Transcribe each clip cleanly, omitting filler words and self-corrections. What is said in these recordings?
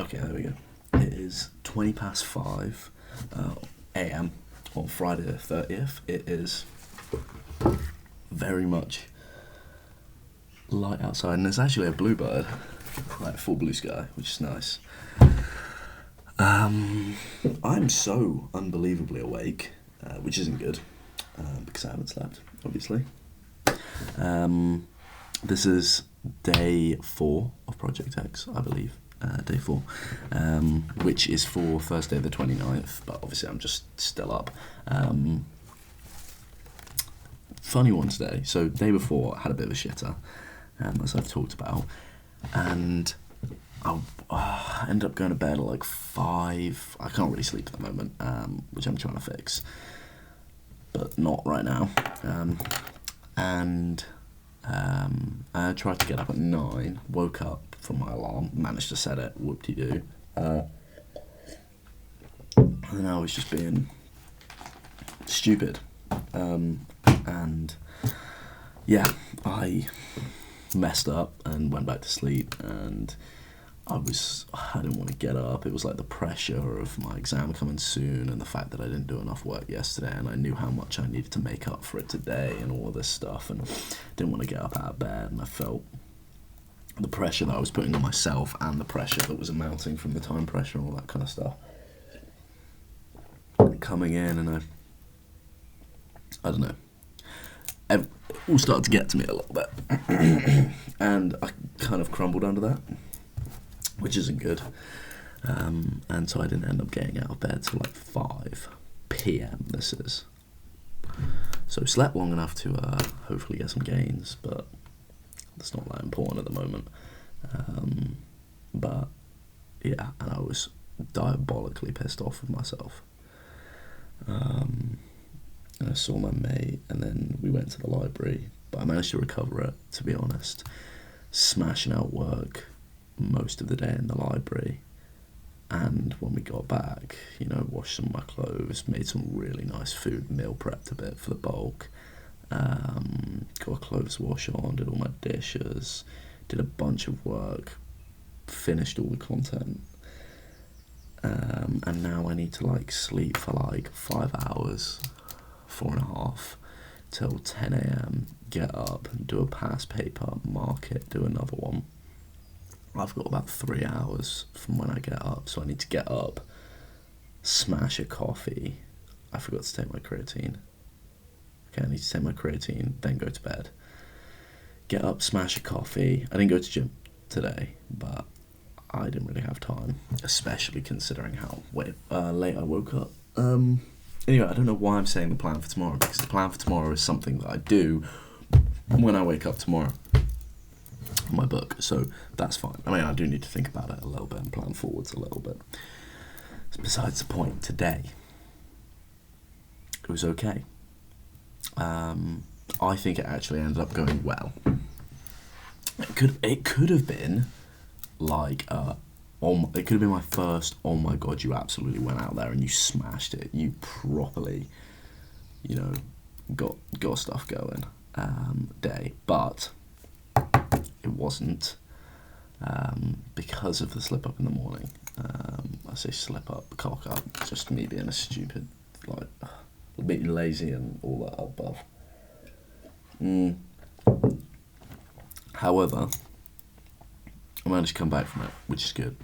Okay, there we go. It is 20 past 5 a.m. on Friday the 30th. It is very much light outside, and there's actually a bluebird, like full blue sky, which is nice. I'm so unbelievably awake, which isn't good, because I haven't slept, obviously. This is day 4 of Project X, I believe. Day 4, which is for Thursday the 29th, but obviously I'm just still up. Funny one today. So day before I had a bit of a shitter, as I've talked about, and I ended up going to bed at like 5. I can't really sleep at the moment, which I'm trying to fix, but not right now. I tried to get up at 9, woke up from my alarm, managed to set it, whoop-de-doo. And I was just being stupid. And yeah, I messed up and went back to sleep, and I didn't want to get up. It was like the pressure of my exam coming soon and the fact that I didn't do enough work yesterday, and I knew how much I needed to make up for it today and all this stuff, and didn't want to get up out of bed, and I felt the pressure that I was putting on myself and the pressure that was amounting from the time pressure and all that kind of stuff coming in, and I don't know. It all started to get to me a little bit, and I kind of crumbled under that, which isn't good. And so I didn't end up getting out of bed till like 5 p.m. This is. So slept long enough to hopefully get some gains, but that's not that important at the moment. But yeah, and I was diabolically pissed off with myself. And I saw my mate, and then we went to the library, but I managed to recover it, to be honest. Smashing out work most of the day in the library, and when we got back, washed some of my clothes, made some really nice food, meal prepped a bit for the bulk, got a clothes wash on, did all my dishes, did a bunch of work, finished all the content, and now I need to sleep for 5 hours, 4.5, till 10 a.m, get up, do a past paper, mark it, do another one. I've got about 3 hours from when I get up, so I need to get up, smash a coffee. I forgot to take my creatine. Okay, I need to take my creatine, then go to bed. Get up, smash a coffee. I didn't go to gym today, but I didn't really have time, especially considering how late I woke up. Anyway, I don't know why I'm saying the plan for tomorrow, because the plan for tomorrow is something that I do when I wake up tomorrow. My book, so that's fine. I mean, I do need to think about it a little bit and plan forwards a little bit. Besides the point, today it was okay. I think it actually ended up going well. It could have been it could have been my first, oh my god, you absolutely went out there and you smashed it, you properly got stuff going day, but it wasn't, because of the slip up in the morning. I say slip up, cock up, just me being a stupid, being lazy and all that above. However, I managed to come back from it, which is good.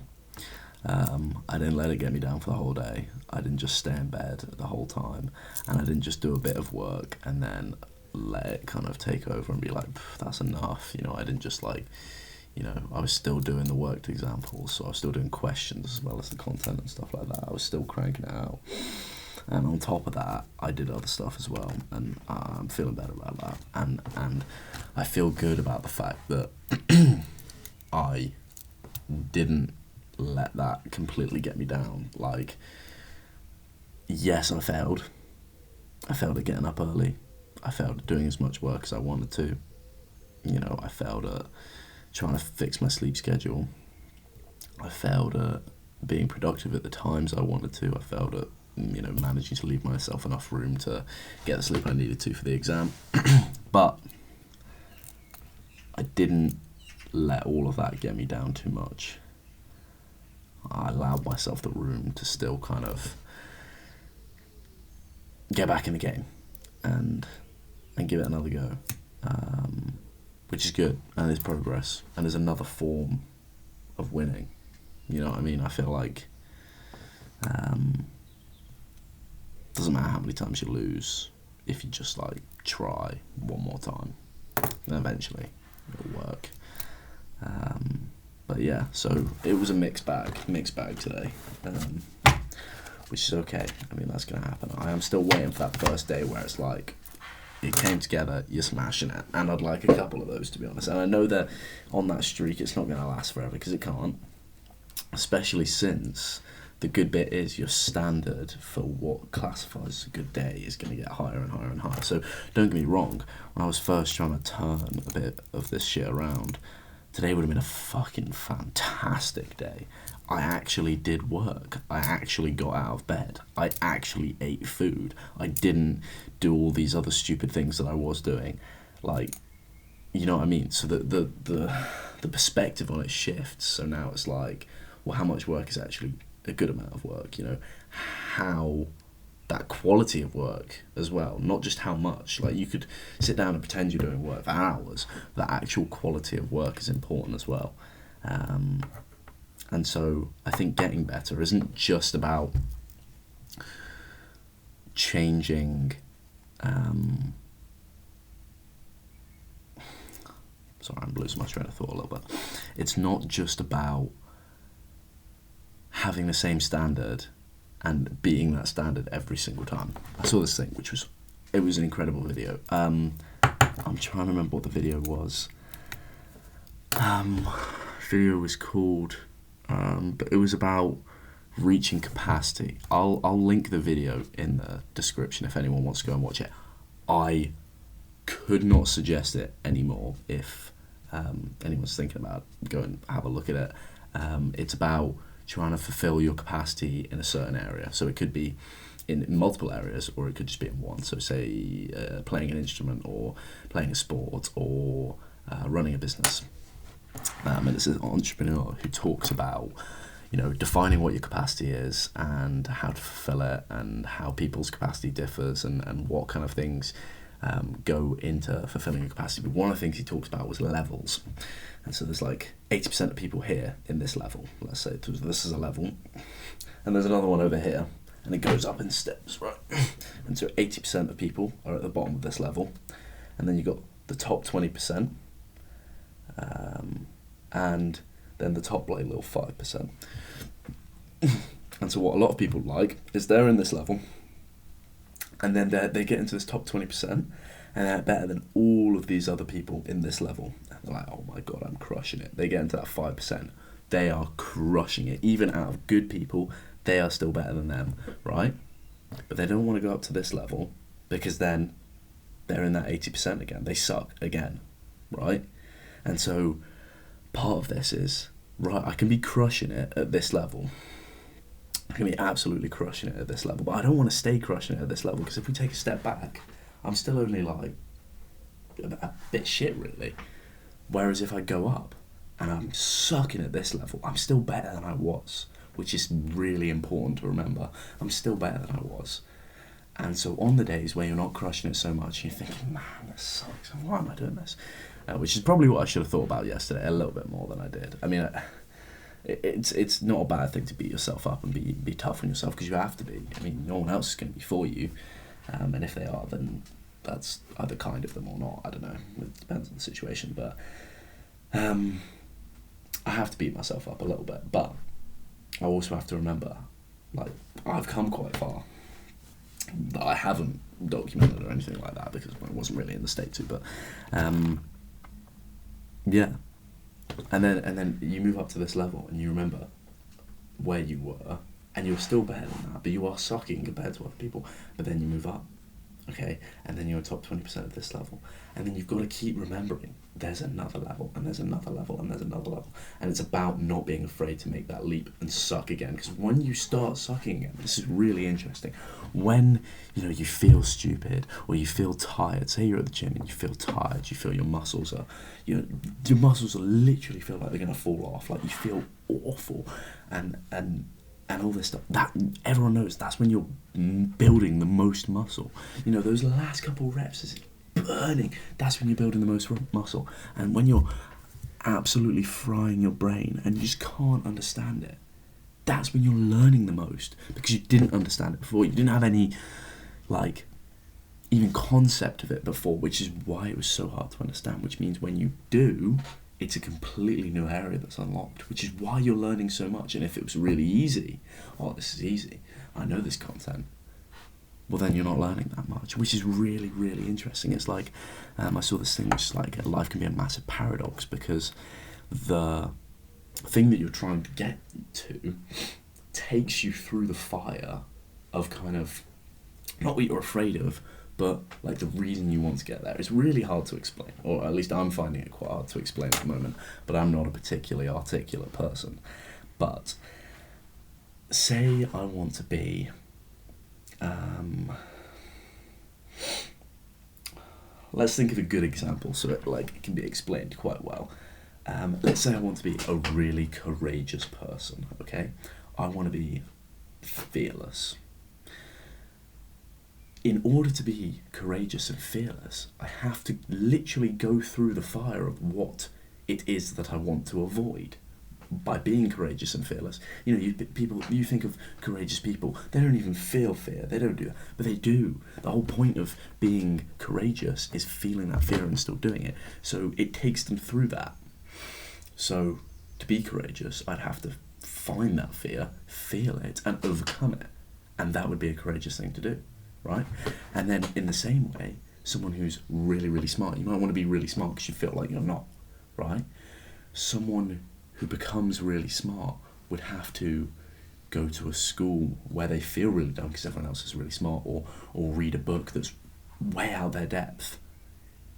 I didn't let it get me down for the whole day. I didn't just stay in bed the whole time, and I didn't just do a bit of work and then let it kind of take over and be like, that's enough. I didn't just I was still doing the worked examples, so I was still doing questions as well as the content and stuff like that. I was still cranking it out. And on top of that, I did other stuff as well, and I'm feeling better about that. And I feel good about the fact that I didn't let that completely get me down. Yes, I failed. I failed at getting up early. I failed at doing as much work as I wanted to. I failed at trying to fix my sleep schedule. I failed at being productive at the times I wanted to. I failed at, managing to leave myself enough room to get the sleep I needed to for the exam. But I didn't let all of that get me down too much. I allowed myself the room to still kind of get back in the game and give it another go, which is good, and there's progress, and there's another form of winning. You know what I mean? I feel like doesn't matter how many times you lose, if you just like try one more time, then eventually it'll work. But yeah, so it was a mixed bag today, which is okay. I mean, that's gonna happen. I am still waiting for that first day where it's like it came together, you're smashing it, and I'd like a couple of those, to be honest. And I know that on that streak it's not gonna last forever, because it can't, especially since the good bit is your standard for what classifies as a good day is going to get higher and higher and higher. So don't get me wrong, when I was first trying to turn a bit of this shit around, today would have been a fucking fantastic day. I actually did work. I actually got out of bed. I actually ate food. I didn't do all these other stupid things that I was doing. Like, you know what I mean? So the perspective on it shifts. So now it's like, well, how much work is actually a good amount of work, you know, how that quality of work as well, not just how much. Like, you could sit down and pretend you're doing work for hours, but the actual quality of work is important as well. And so I think getting better isn't just about changing sorry, I'm losing my train of thought a little bit. It's not just about having the same standard and beating that standard every single time. I saw this thing, which was an incredible video. I'm trying to remember what the video was. Video was called, but it was about reaching capacity. I'll link the video in the description if anyone wants to go and watch it. I could not suggest it anymore. If anyone's thinking about it, go and have a look at it. It's about trying to fulfill your capacity in a certain area. So it could be in multiple areas, or it could just be in one. So say playing an instrument, or playing a sport, or running a business. And it's an entrepreneur who talks about, you know, defining what your capacity is and how to fulfill it, and how people's capacity differs, and what kind of things go into fulfilling your capacity. But one of the things he talks about was levels. And so there's like 80% of people here in this level. Let's say this is a level. And there's another one over here. And it goes up in steps, right? And so 80% of people are at the bottom of this level. And then you've got the top 20%. And then the top like little 5%. And so what a lot of people like is they're in this level. And then they get into this top 20%, and they're better than all of these other people in this level. And they're like, oh my God, I'm crushing it. They get into that 5%. They are crushing it. Even out of good people, they are still better than them, right? But they don't want to go up to this level, because then they're in that 80% again. They suck again, right? And so part of this is, right, I can be crushing it at this level. I can be absolutely crushing it at this level, but I don't want to stay crushing it at this level, because if we take a step back, I'm still only like a bit shit, really. Whereas if I go up and I'm sucking at this level, I'm still better than I was, which is really important to remember. I'm still better than I was. And so on the days where you're not crushing it so much, you're thinking, man, this sucks. Why am I doing this? Which is probably what I should have thought about yesterday a little bit more than I did. I mean, it's not a bad thing to beat yourself up and be tough on yourself, because you have to be. I mean, no one else is going to be for you, and if they are, then that's either kind of them or not. I don't know. It depends on the situation, but I have to beat myself up a little bit. But I also have to remember, like, I've come quite far. That I haven't documented or anything like that, because I wasn't really in the state to. But yeah. And then you move up to this level, and you remember where you were, and you're still better than that, but you are sucking compared to other people. But then you move up, okay, and then you're top 20% of this level, and then you've got to keep remembering there's another level, and there's another level, and there's another level, and it's about not being afraid to make that leap and suck again, because when you start sucking again, this is really interesting, when, you feel stupid, or you feel tired, say you're at the gym and you feel tired, you feel your muscles are, your muscles are literally feel like they're going to fall off, like you feel awful, and all this stuff, that everyone knows that's when you're building the most muscle. Those last couple reps is burning, that's when you're building the most muscle. And when you're absolutely frying your brain and you just can't understand it, that's when you're learning the most, because you didn't understand it before. You didn't have any even concept of it before, which is why it was so hard to understand, which means when you do, it's a completely new area that's unlocked, which is why you're learning so much. And if it was really easy, this is easy, I know this content, well then you're not learning that much, which is really, really interesting. It's like, I saw this thing which is like, life can be a massive paradox, because the thing that you're trying to get to takes you through the fire of kind of, not what you're afraid of, but like the reason you want to get there. It's really hard to explain, or at least I'm finding it quite hard to explain at the moment, but I'm not a particularly articulate person. But say I want to be, let's think of a good example so it can be explained quite well. Let's say I want to be a really courageous person, okay? I want to be fearless. In order to be courageous and fearless, I have to literally go through the fire of what it is that I want to avoid by being courageous and fearless. You think of courageous people, they don't even feel fear, they don't do that, but they do. The whole point of being courageous is feeling that fear and still doing it. So it takes them through that. So to be courageous, I'd have to find that fear, feel it, and overcome it. And that would be a courageous thing to do. Right? And then in the same way, someone who's really, really smart, you might want to be really smart because you feel like you're not, right? Someone who becomes really smart would have to go to a school where they feel really dumb because everyone else is really smart, or read a book that's way out their depth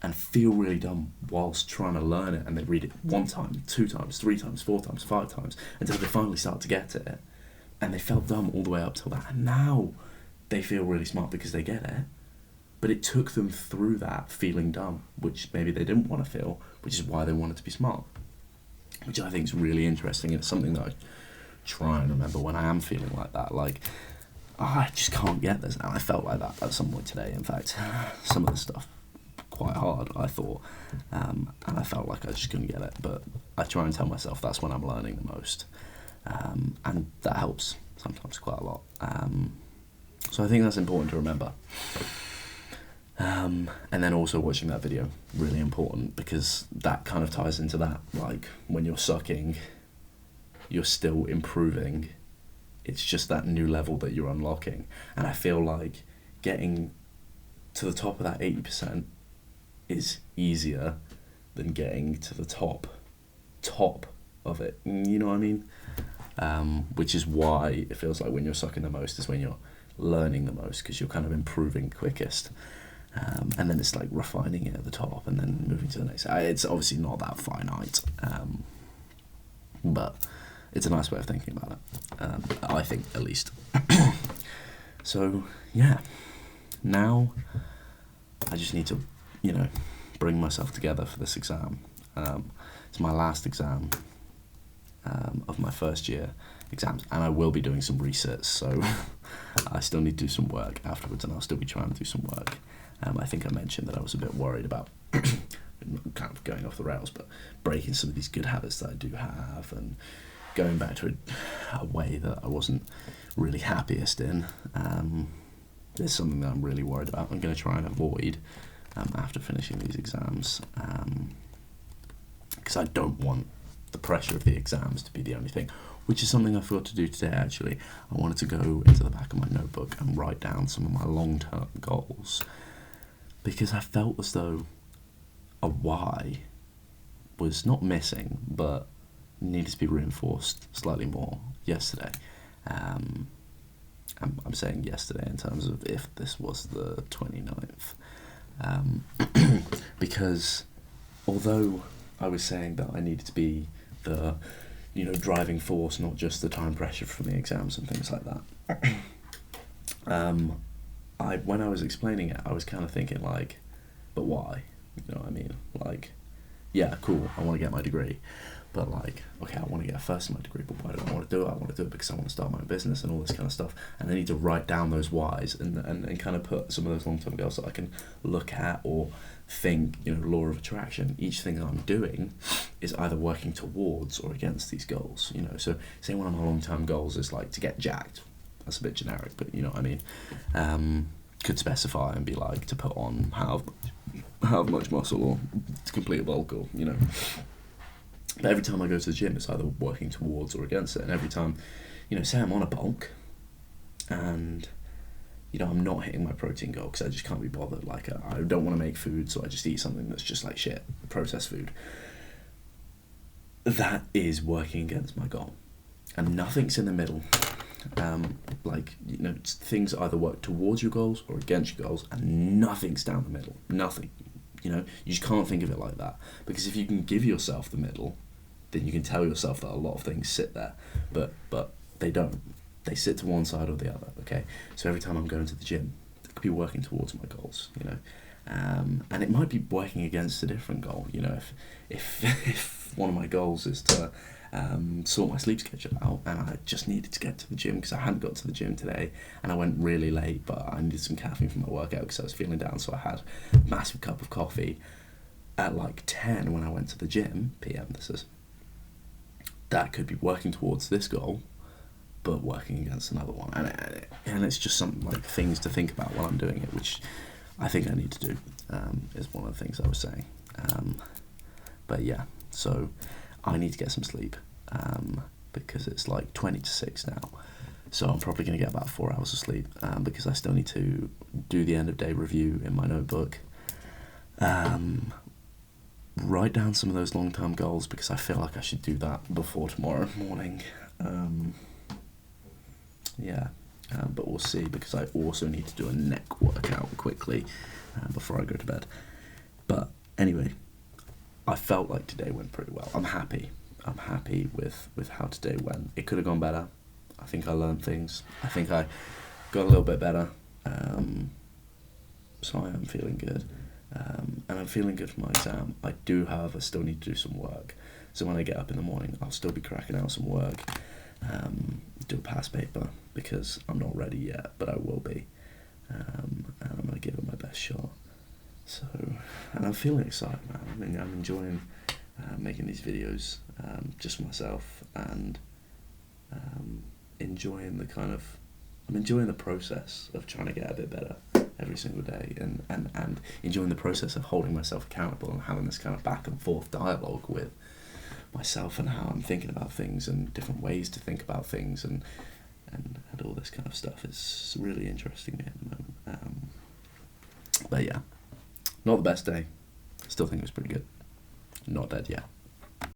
and feel really dumb whilst trying to learn it, and they read it 1 time, 2 times, 3 times, 4 times, 5 times, until they finally start to get it, and they felt dumb all the way up till that, and now they feel really smart because they get it, but it took them through that feeling dumb, which maybe they didn't want to feel, which is why they wanted to be smart, which I think is really interesting. And it's something that I try and remember when I am feeling like that, I just can't get this, and I felt like that at some point today. In fact, some of the stuff quite hard, I thought, and I felt like I just couldn't get it, but I try and tell myself that's when I'm learning the most, and that helps sometimes quite a lot. So I think that's important to remember. And then also watching that video, really important, because that kind of ties into that. Like, when you're sucking, you're still improving. It's just that new level that you're unlocking. And I feel like getting to the top of that 80% is easier than getting to the top of it. You know what I mean? Which is why it feels like when you're sucking the most is when you're learning the most, because you're kind of improving quickest, and then it's like refining it at the top and then moving to the next. It's obviously not that finite, but it's a nice way of thinking about it, I think, at least. So yeah, now I just need to bring myself together for this exam. It's my last exam of my first year exams, and I will be doing some resets, so I still need to do some work afterwards, and I'll still be trying to do some work. I think I mentioned that I was a bit worried about kind of going off the rails, but breaking some of these good habits that I do have and going back to a way that I wasn't really happiest in. There's something that I'm really worried about. I'm going to try and avoid after finishing these exams, because I don't want the pressure of the exams to be the only thing, which is something I forgot to do today, actually. I wanted to go into the back of my notebook and write down some of my long-term goals, because I felt as though a why was not missing, but needed to be reinforced slightly more yesterday. I'm saying yesterday in terms of if this was the 29th. Because although I was saying that I needed to be the, driving force, not just the time pressure from the exams and things like that. When I was explaining it, I was kind of thinking like, but why? You know what I mean? Like, yeah, cool, I want to get my degree, but like, okay, I want to get a first in my degree, but why do I want to do it? I want to do it because I want to start my own business and all this kind of stuff. And I need to write down those whys and kind of put some of those long-term goals that I can look at or think, law of attraction. Each thing that I'm doing is either working towards or against these goals, So say one of my long-term goals is like to get jacked. That's a bit generic, but you know what I mean. Could specify and be like to put on how much muscle or to complete a bulk or, But every time I go to the gym, it's either working towards or against it. And every time, say I'm on a bulk and, I'm not hitting my protein goal because I just can't be bothered. Like, I don't want to make food, so I just eat something that's just like shit, processed food. That is working against my goal. And nothing's in the middle. Things either work towards your goals or against your goals, and nothing's down the middle. Nothing. You just can't think of it like that. Because if you can give yourself the middle, then you can tell yourself that a lot of things sit there. But they don't. They sit to one side or the other, okay? So every time I'm going to the gym, it could be working towards my goals, and it might be working against a different goal, if one of my goals is to sort my sleep schedule out, and I just needed to get to the gym because I hadn't got to the gym today, and I went really late, but I needed some caffeine for my workout because I was feeling down, so I had a massive cup of coffee at like 10 when I went to the gym, PM this is. That could be working towards this goal, but working against another one, and it's just some like things to think about while I'm doing it, which I think I need to do, is one of the things I was saying. But yeah, so I need to get some sleep, because it's like 20 to 6 now, so I'm probably going to get about 4 hours of sleep, because I still need to do the end of day review in my notebook, write down some of those long-term goals, because I feel like I should do that before tomorrow morning. But we'll see, because I also need to do a neck workout quickly before I go to bed. But anyway, I felt like today went pretty well. I'm happy with how today went. It could have gone better. I think I learned things. I think I got a little bit better. So I am feeling good. And I'm feeling good for my exam. I do, however, still need to do some work. So when I get up in the morning, I'll still be cracking out some work. Do a past paper, because I'm not ready yet, but I will be. And I'm going to give it my best shot. So, and I'm feeling excited, man. I mean, I'm enjoying making these videos just myself, and enjoying I'm enjoying the process of trying to get a bit better every single day, and enjoying the process of holding myself accountable and having this kind of back and forth dialogue with myself and how I'm thinking about things and different ways to think about things and all this kind of stuff. It's really interesting at the moment. But yeah, not the best day. Still think it was pretty good. Not dead yet.